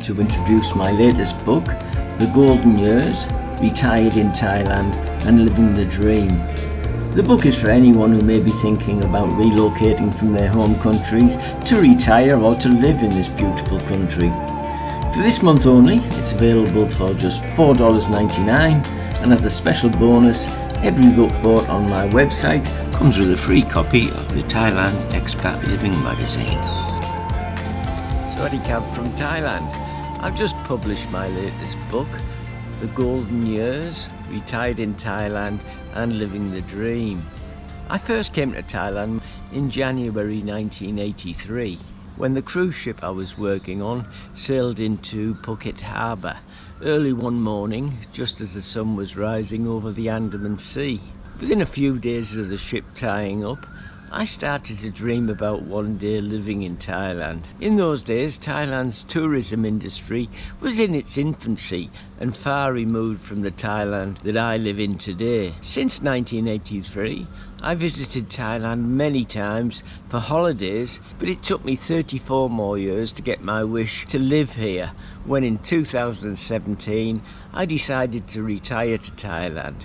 to introduce my latest book, The Golden Years, Retired in Thailand and Living the Dream. The book is for anyone who may be thinking about relocating from their home countries to retire or to live in this beautiful country. For this month only, it's available for just $4.99, and as a special bonus, every book bought on my website comes with a free copy of the Thailand Expat Living magazine. Sawasdee Krap from Thailand. I've just published my latest book, The Golden Years, Retired in Thailand and Living the Dream. I first came to Thailand in January 1983 when the cruise ship I was working on sailed into Phuket harbour early one morning just as the sun was rising over the Andaman Sea. Within a few days of the ship tying up, I started to dream about one day living in Thailand. In those days, Thailand's tourism industry was in its infancy and far removed from the Thailand that I live in today. Since 1983, I visited Thailand many times for holidays, but it took me 34 more years to get my wish to live here when in 2017 I decided to retire to Thailand.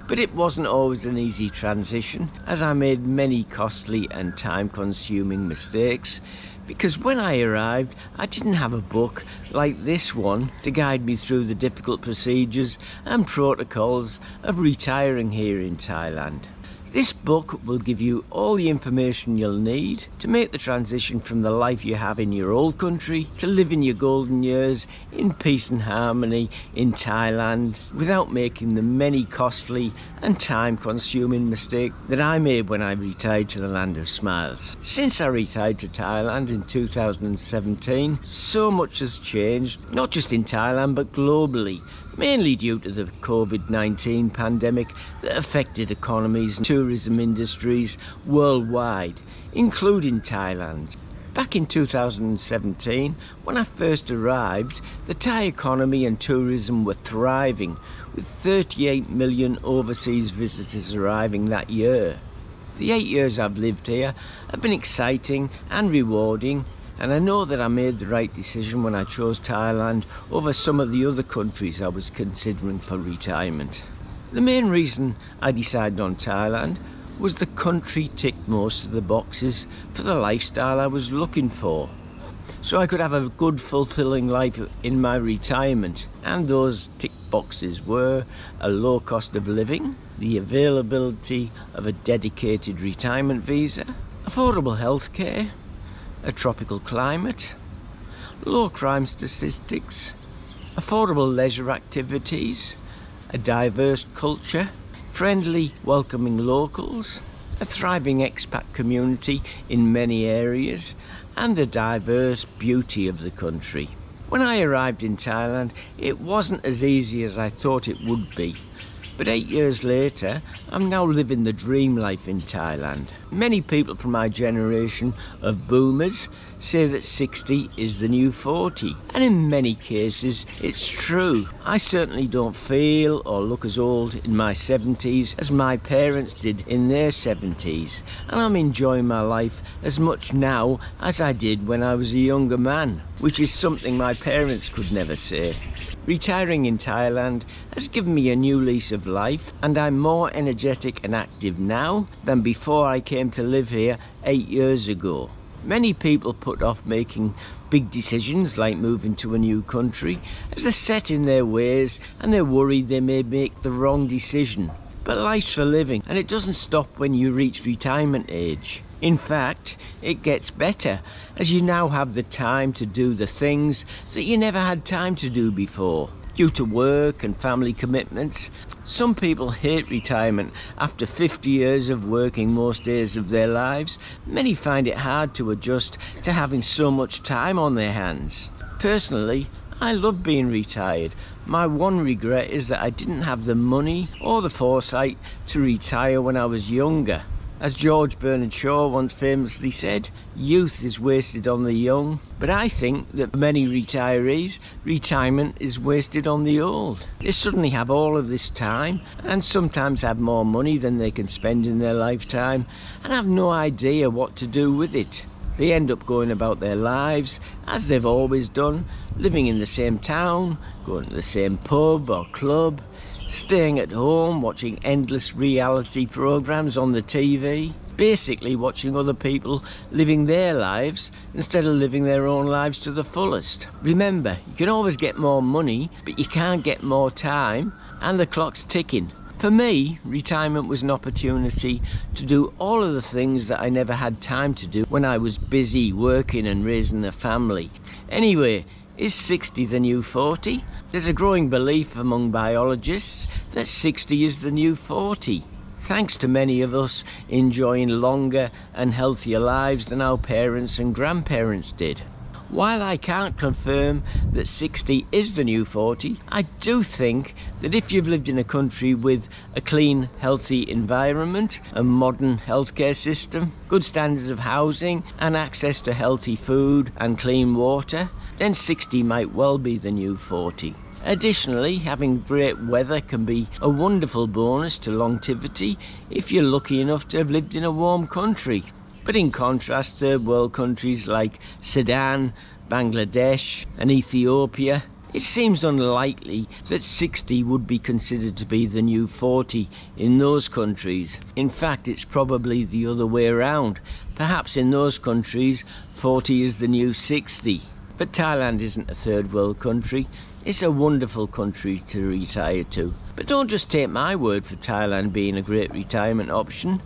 But it wasn't always an easy transition, as I made many costly and time-consuming mistakes, because when I arrived I didn't have a book like this one to guide me through the difficult procedures and protocols of retiring here in Thailand. This book will give you all the information you'll need to make the transition from the life you have in your old country to living your golden years in peace and harmony in Thailand without making the many costly and time-consuming mistakes that I made when I retired to the land of smiles. Since I retired to Thailand in 2017, so much has changed, not just in Thailand but globally, mainly due to the COVID-19 pandemic that affected economies and tourism industries worldwide, including Thailand. Back in 2017, when I first arrived, the Thai economy and tourism were thriving, with 38 million overseas visitors arriving that year. The 8 years I've lived here have been exciting and rewarding, and I know that I made the right decision when I chose Thailand over some of the other countries I was considering for retirement. The main reason I decided on Thailand was the country ticked most of the boxes for the lifestyle I was looking for, so I could have a good, fulfilling life in my retirement. And those tick boxes were a low cost of living, the availability of a dedicated retirement visa, affordable healthcare, a tropical climate, low crime statistics, affordable leisure activities, a diverse culture, friendly, welcoming locals, a thriving expat community in many areas, and the diverse beauty of the country. When I arrived in Thailand, it wasn't as easy as I thought it would be. But 8 years later, I'm now living the dream life in Thailand. Many people from my generation of boomers say that 60 is the new 40. And in many cases, it's true. I certainly don't feel or look as old in my 70s as my parents did in their 70s. And I'm enjoying my life as much now as I did when I was a younger man, which is something my parents could never say. Retiring in Thailand has given me a new lease of life, and I'm more energetic and active now than before I came to live here 8 years ago. Many people put off making big decisions like moving to a new country as they're set in their ways and they're worried they may make the wrong decision. But life's for living, and it doesn't stop when you reach retirement age. In fact, it gets better, as you now have the time to do the things that you never had time to do before, due to work and family commitments. Some people hate retirement after 50 years of working most days of their lives. Many find it hard to adjust to having so much time on their hands. Personally, I love being retired. My one regret is that I didn't have the money or the foresight to retire when I was younger. As George Bernard Shaw once famously said, youth is wasted on the young. But I think that for many retirees, retirement is wasted on the old. They suddenly have all of this time and sometimes have more money than they can spend in their lifetime and have no idea what to do with it. They end up going about their lives as they've always done, living in the same town, going to the same pub or club, staying at home, watching endless reality programs on the TV, basically watching other people living their lives instead of living their own lives to the fullest. Remember, you can always get more money, but you can't get more time, and the clock's ticking. For me, retirement was an opportunity to do all of the things that I never had time to do when I was busy working and raising a family. Anyway, is 60 the new 40? There's a growing belief among biologists that 60 is the new 40. Thanks to many of us enjoying longer and healthier lives than our parents and grandparents did. While I can't confirm that 60 is the new 40, I do think that if you've lived in a country with a clean, healthy environment, a modern healthcare system, good standards of housing and access to healthy food and clean water, then 60 might well be the new 40. Additionally, having great weather can be a wonderful bonus to longevity if you're lucky enough to have lived in a warm country. But in contrast, third world countries like Sudan, Bangladesh and Ethiopia, it seems unlikely that 60 would be considered to be the new 40 in those countries. In fact, it's probably the other way around. Perhaps in those countries, 40 is the new 60. But Thailand isn't a third world country. It's a wonderful country to retire to. But don't just take my word for Thailand being a great retirement option.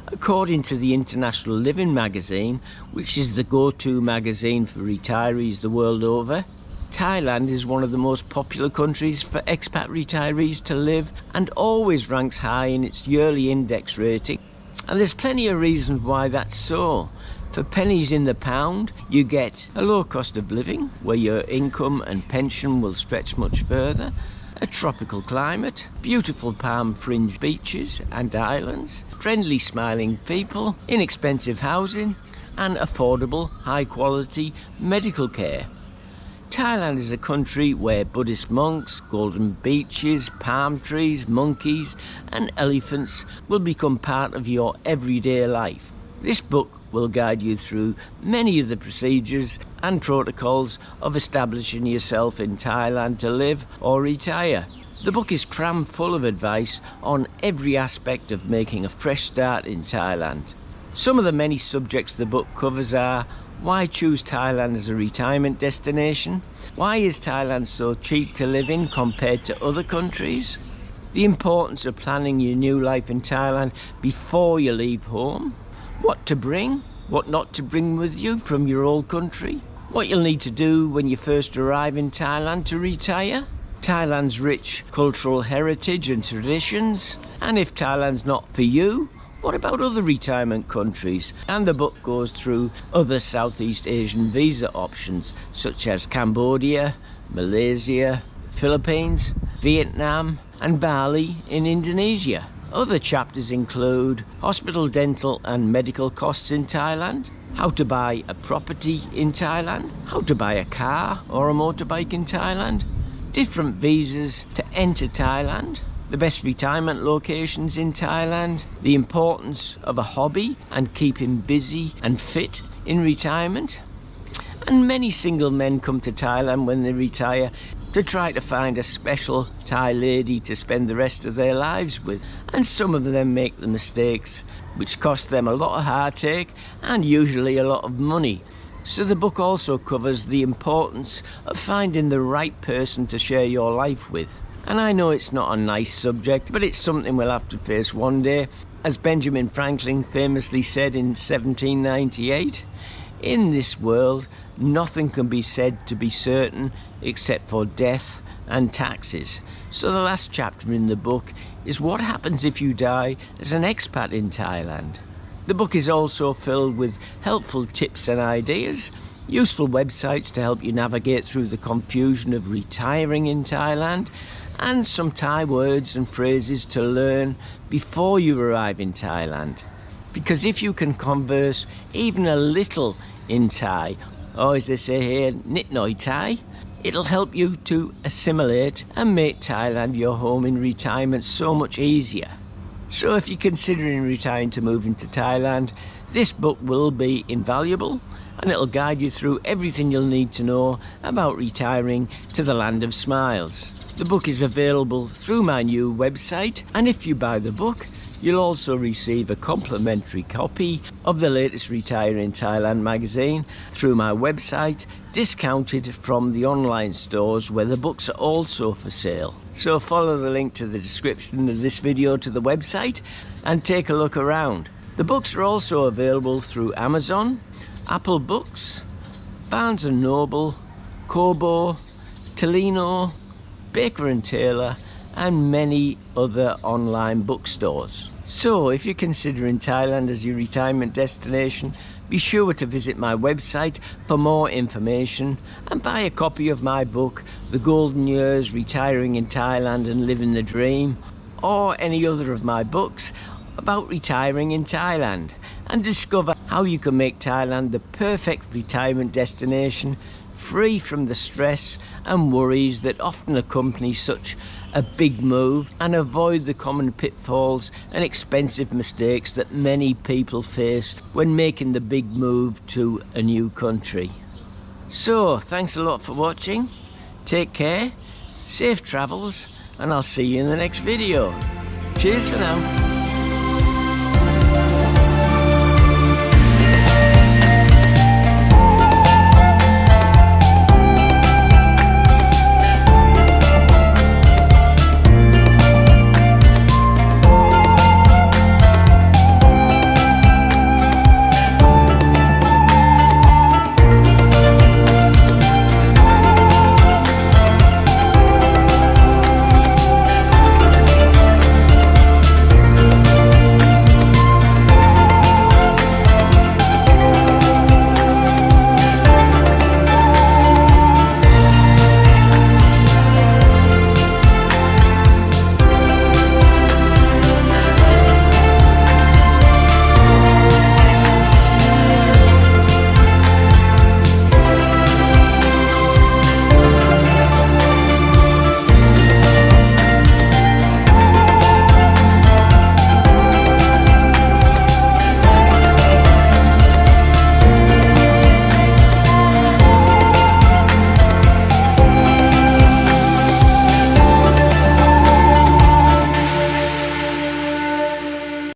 According to the International Living magazine, which is the go-to magazine for retirees the world over, Thailand is one of the most popular countries for expat retirees to live and always ranks high in its yearly index rating. And there's plenty of reasons why that's so. For pennies in the pound, you get a low cost of living, where your income and pension will stretch much further, a tropical climate, beautiful palm-fringed beaches and islands, friendly smiling people, inexpensive housing, and affordable, high-quality medical care. Thailand is a country where Buddhist monks, golden beaches, palm trees, monkeys, and elephants will become part of your everyday life. This book will guide you through many of the procedures and protocols of establishing yourself in Thailand to live or retire. The book is crammed full of advice on every aspect of making a fresh start in Thailand. Some of the many subjects the book covers are: why choose Thailand as a retirement destination? Why is Thailand so cheap to live in compared to other countries? The importance of planning your new life in Thailand before you leave home. What to bring, what not to bring with you from your old country. What you'll need to do when you first arrive in Thailand to retire. Thailand's rich cultural heritage and traditions. And if Thailand's not for you, what about other retirement countries? And the book goes through other Southeast Asian visa options, such as Cambodia, Malaysia, Philippines, Vietnam, and Bali in Indonesia. Other chapters include hospital, dental and medical costs in Thailand, how to buy a property in Thailand, how to buy a car or a motorbike in Thailand, different visas to enter Thailand, the best retirement locations in Thailand, the importance of a hobby and keeping busy and fit in retirement. And many single men come to Thailand when they retire to try to find a special Thai lady to spend the rest of their lives with. And some of them make the mistakes, which cost them a lot of heartache and usually a lot of money. So the book also covers the importance of finding the right person to share your life with. And I know it's not a nice subject, but it's something we'll have to face one day. As Benjamin Franklin famously said in 1798, in this world, nothing can be said to be certain except for death and taxes. So the last chapter in the book is what happens if you die as an expat in Thailand. The book is also filled with helpful tips and ideas, useful websites to help you navigate through the confusion of retiring in Thailand, and some Thai words and phrases to learn before you arrive in Thailand. Because if you can converse even a little in Thai, or as they say here, nit noi Thai, it'll help you to assimilate and make Thailand your home in retirement so much easier. So if you're considering retiring to moving to Thailand, this book will be invaluable, and it'll guide you through everything you'll need to know about retiring to the land of smiles. The book is available through my new website, and if you buy the book, you'll also receive a complimentary copy of the latest Retire in Thailand magazine through my website, discounted from the online stores where the books are also for sale. So follow the link to the description of this video to the website and take a look around. The books are also available through Amazon, Apple Books, Barnes & Noble, Kobo, Tolino, Baker & Taylor, and many other online bookstores. So if you're considering Thailand as your retirement destination, be sure to visit my website for more information and buy a copy of my book, The Golden Years, Retiring in Thailand and Living the Dream, or any other of my books about retiring in Thailand, and discover how you can make Thailand the perfect retirement destination, free from the stress and worries that often accompany such a big move, and avoid the common pitfalls and expensive mistakes that many people face when making the big move to a new country. So thanks a lot for watching, take care, safe travels, and I'll see you in the next video. Cheers for now.